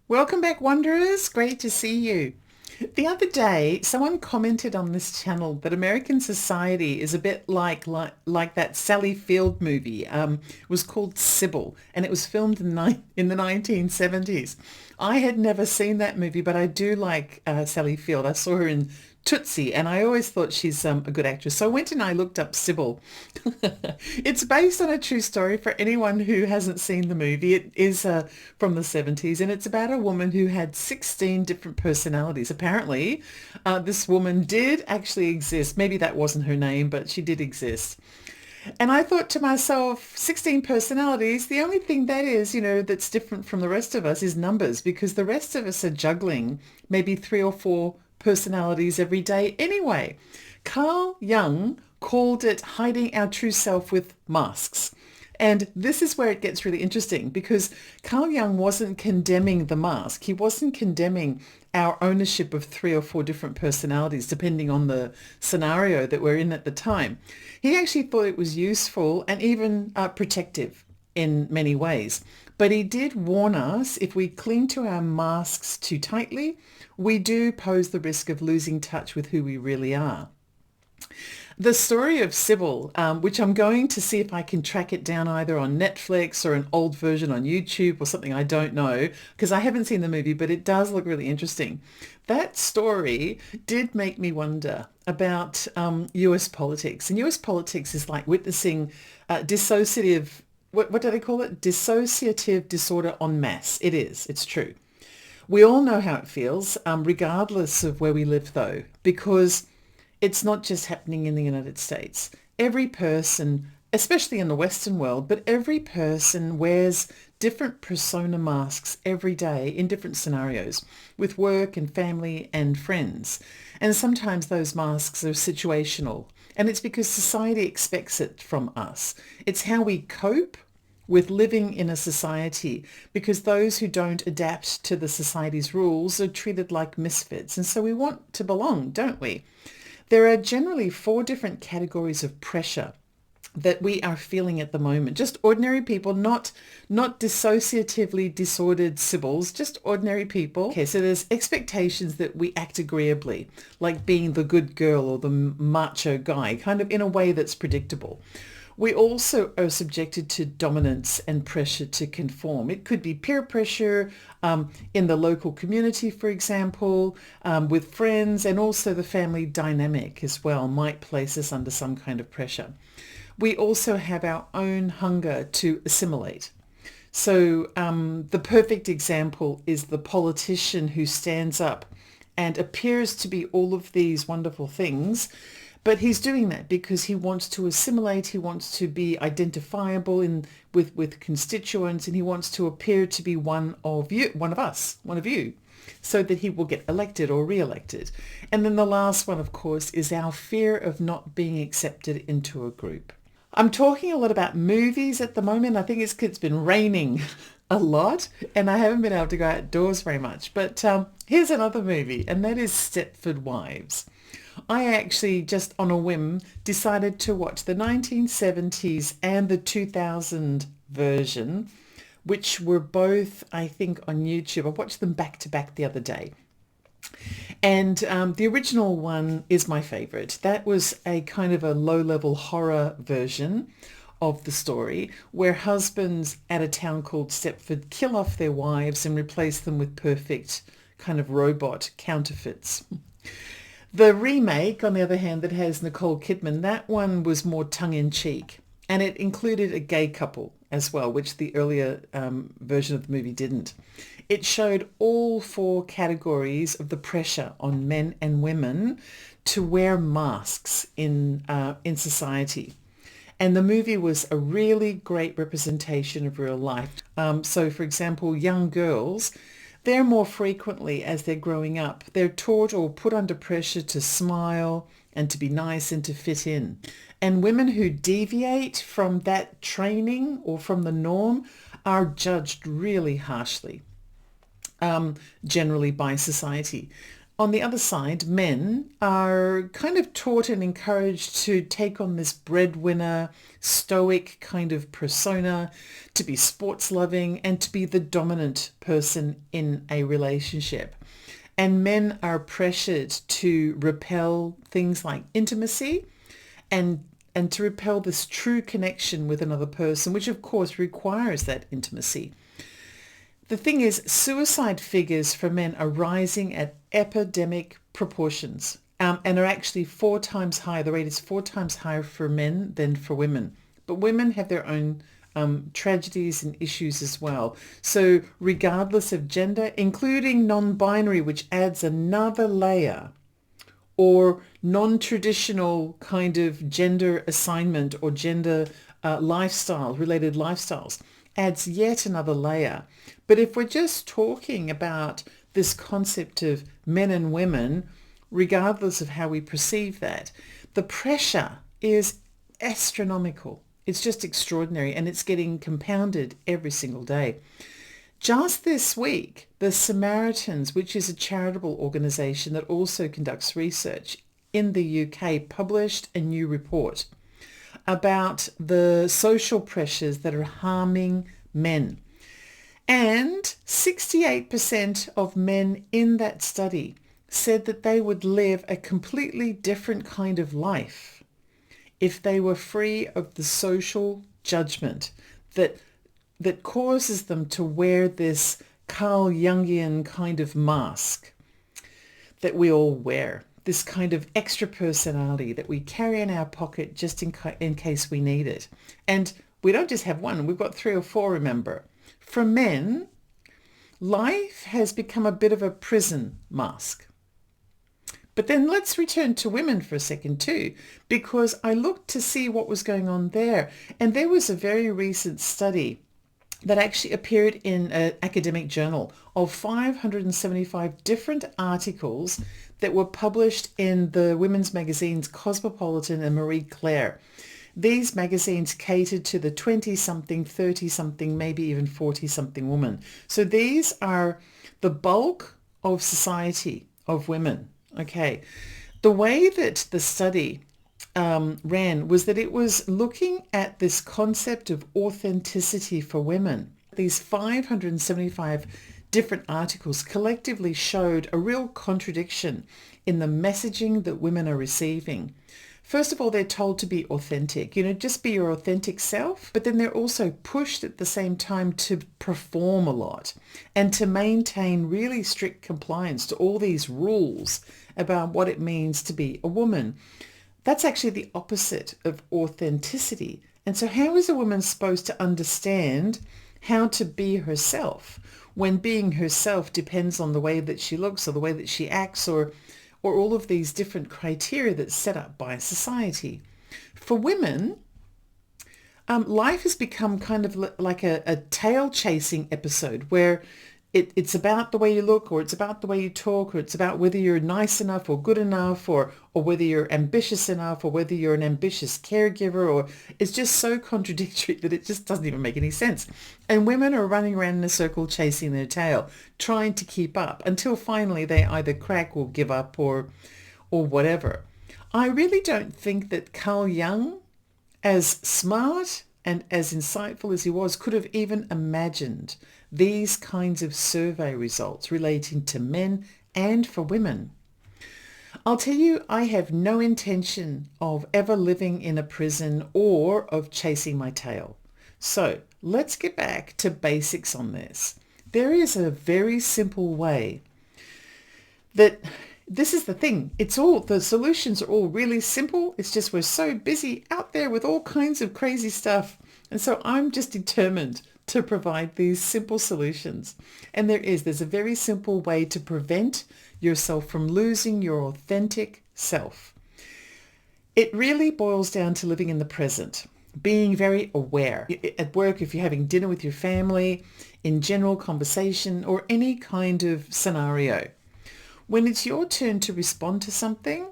Welcome back, Wanderers. Great to see you. The other day, someone commented on this channel that American society is a bit like that Sally Field movie. It was called Sybil, and it was filmed in the 1970s. I had never seen that movie, but I do like Sally Field. I saw her in Tootsie, and I always thought she's a good actress. So I went and I looked up Sybil. It's based on a true story for anyone who hasn't seen the movie. It is from the 70s, and it's about a woman who had 16 different personalities. Apparently, this woman did actually exist. Maybe that wasn't her name, but she did exist. And I thought to myself, 16 personalities, the only thing that is, that's different from the rest of us is numbers, because the rest of us are juggling maybe three or four personalities every day anyway. Carl Jung called it hiding our true self with masks. And this is where it gets really interesting, because Carl Jung wasn't condemning the mask. He wasn't condemning our ownership of three or four different personalities, depending on the scenario that we're in at the time. He actually thought it was useful and even protective in many ways. But he did warn us, if we cling to our masks too tightly, we do pose the risk of losing touch with who we really are. The story of Sybil, which I'm going to see if I can track it down either on Netflix or an old version on YouTube or something, I don't know, because I haven't seen the movie, but it does look really interesting. That story did make me wonder about US politics. And US politics is like witnessing dissociative, what do they call it? Dissociative disorder en masse. It is. It's true. We all know how it feels, regardless of where we live, though, because it's not just happening in the United States. Every person, especially in the Western world, but every person wears different persona masks every day in different scenarios with work and family and friends. And sometimes those masks are situational. And it's because society expects it from us. It's how we cope with living in a society, because those who don't adapt to the society's rules are treated like misfits. And so we want to belong, don't we? There are generally four different categories of pressure that we are feeling at the moment. Just ordinary people, not dissociatively disordered Sibyls, just ordinary people. Okay, so there's expectations that we act agreeably, like being the good girl or the macho guy, kind of in a way that's predictable. We also are subjected to dominance and pressure to conform. It could be peer pressure in the local community, for example, with friends, and also the family dynamic as well might place us under some kind of pressure. We also have our own hunger to assimilate. So the perfect example is the politician who stands up and appears to be all of these wonderful things, but he's doing that because he wants to assimilate, he wants to be identifiable with constituents, and he wants to appear to be one of you, one of us, one of you, so that he will get elected or re-elected. And then the last one, of course, is our fear of not being accepted into a group. I'm talking a lot about movies at the moment. I think it's been raining a lot and I haven't been able to go outdoors very much. But here's another movie, and that is Stepford Wives. I actually, just on a whim, decided to watch the 1970s and the 2000 version, which were both, I think, on YouTube. I watched them back to back the other day. And the original one is my favorite. That was a kind of a low-level horror version of the story where husbands at a town called Stepford kill off their wives and replace them with perfect kind of robot counterfeits. The remake, on the other hand, that has Nicole Kidman, that one was more tongue-in-cheek, and it included a gay couple as well, which the earlier version of the movie didn't. It showed all four categories of the pressure on men and women to wear masks in society. And the movie was a really great representation of real life. So, for example, young girls, they're more frequently, as they're growing up, they're taught or put under pressure to smile and to be nice and to fit in. And women who deviate from that training or from the norm are judged really harshly, generally by society. On the other side, men are kind of taught and encouraged to take on this breadwinner, stoic kind of persona, to be sports loving and to be the dominant person in a relationship. And men are pressured to repel things like intimacy and to repel this true connection with another person, which of course requires that intimacy. The thing is, suicide figures for men are rising at epidemic proportions, and are actually 4 times higher. The rate is 4 times higher for men than for women. But women have their own tragedies and issues as well. So regardless of gender, including non-binary, which adds another layer, or non-traditional kind of gender assignment or gender related lifestyles, adds yet another layer. But if we're just talking about this concept of men and women, regardless of how we perceive that, the pressure is astronomical. It's just extraordinary, and it's getting compounded every single day. Just this week, the Samaritans, which is a charitable organisation that also conducts research in the UK, published a new report about the social pressures that are harming men. And 68% of men in that study said that they would live a completely different kind of life if they were free of the social judgment that causes them to wear this Carl Jungian kind of mask that we all wear, this kind of extra personality that we carry in our pocket just in case we need it. And we don't just have one, we've got 3 or 4, remember. For men, life has become a bit of a prison mask. But then let's return to women for a second too, because I looked to see what was going on there. And there was a very recent study that actually appeared in an academic journal of 575 different articles that were published in the women's magazines Cosmopolitan and Marie Claire. These magazines catered to the 20-something, 30-something, maybe even 40-something woman. So these are the bulk of society of women. Okay. The way that the study ran was that it was looking at this concept of authenticity for women. These 575 different articles collectively showed a real contradiction in the messaging that women are receiving. First of all, they're told to be authentic, just be your authentic self, but then they're also pushed at the same time to perform a lot and to maintain really strict compliance to all these rules about what it means to be a woman. That's actually the opposite of authenticity. And so how is a woman supposed to understand how to be herself when being herself depends on the way that she looks or the way that she acts or all of these different criteria that's set up by society? For women, life has become kind of like a tail-chasing episode where it's about the way you look, or it's about the way you talk, or it's about whether you're nice enough or good enough, or whether you're ambitious enough, or whether you're an ambitious caregiver, or it's just so contradictory that it just doesn't even make any sense. And women are running around in a circle chasing their tail, trying to keep up until finally they either crack or give up or whatever. I really don't think that Carl Jung, as smart and as insightful as he was, could have even imagined these kinds of survey results relating to men and for women. I'll tell you, I have no intention of ever living in a prison or of chasing my tail. So let's get back to basics on this. There is a very simple way that this is the thing. The solutions are all really simple. It's just we're so busy out there with all kinds of crazy stuff. And so I'm just determined to provide these simple solutions. And there's a very simple way to prevent yourself from losing your authentic self. It really boils down to living in the present, being very aware. At work, if you're having dinner with your family, in general conversation, or any kind of scenario. When it's your turn to respond to something,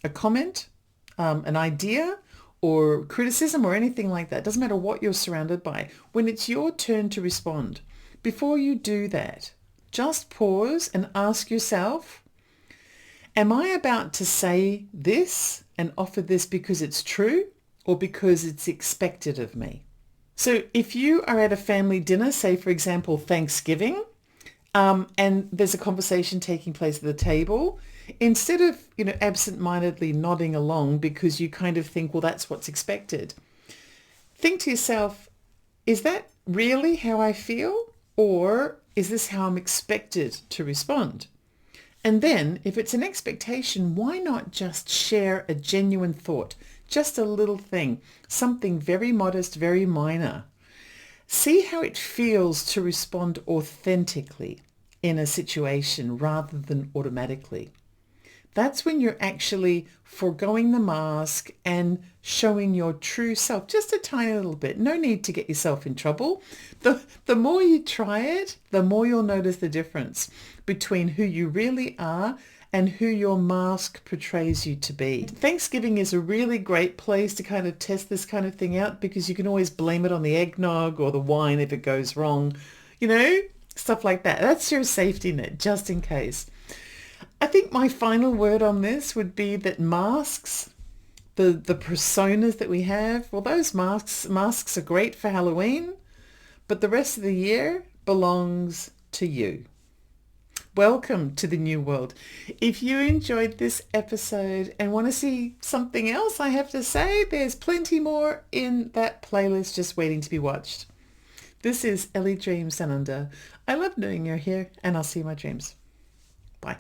a comment, an idea, or criticism or anything like that, doesn't matter what you're surrounded by, when it's your turn to respond, before you do that, just pause and ask yourself, Am I about to say this and offer this because it's true or because it's expected of me? So if you are at a family dinner, say for example Thanksgiving, and there's a conversation taking place at the table, instead of, absent-mindedly nodding along because you kind of think, well, that's what's expected, think to yourself, is that really how I feel? Or is this how I'm expected to respond? And then if it's an expectation, why not just share a genuine thought? Just a little thing, something very modest, very minor. See how it feels to respond authentically in a situation rather than automatically. That's when you're actually foregoing the mask and showing your true self just a tiny little bit. No need to get yourself in trouble. The more you try it, the more you'll notice the difference between who you really are and who your mask portrays you to be. Thanksgiving is a really great place to kind of test this kind of thing out because you can always blame it on the eggnog or the wine if it goes wrong, stuff like that. That's your safety net, just in case. I think my final word on this would be that masks, the personas that we have, well, those masks are great for Halloween, but the rest of the year belongs to you. Welcome to the new world. If you enjoyed this episode and want to see something else I have to say, there's plenty more in that playlist just waiting to be watched. This is Ellie Dreams Down Under. I love knowing you're here, and I'll see you in my dreams. Bye.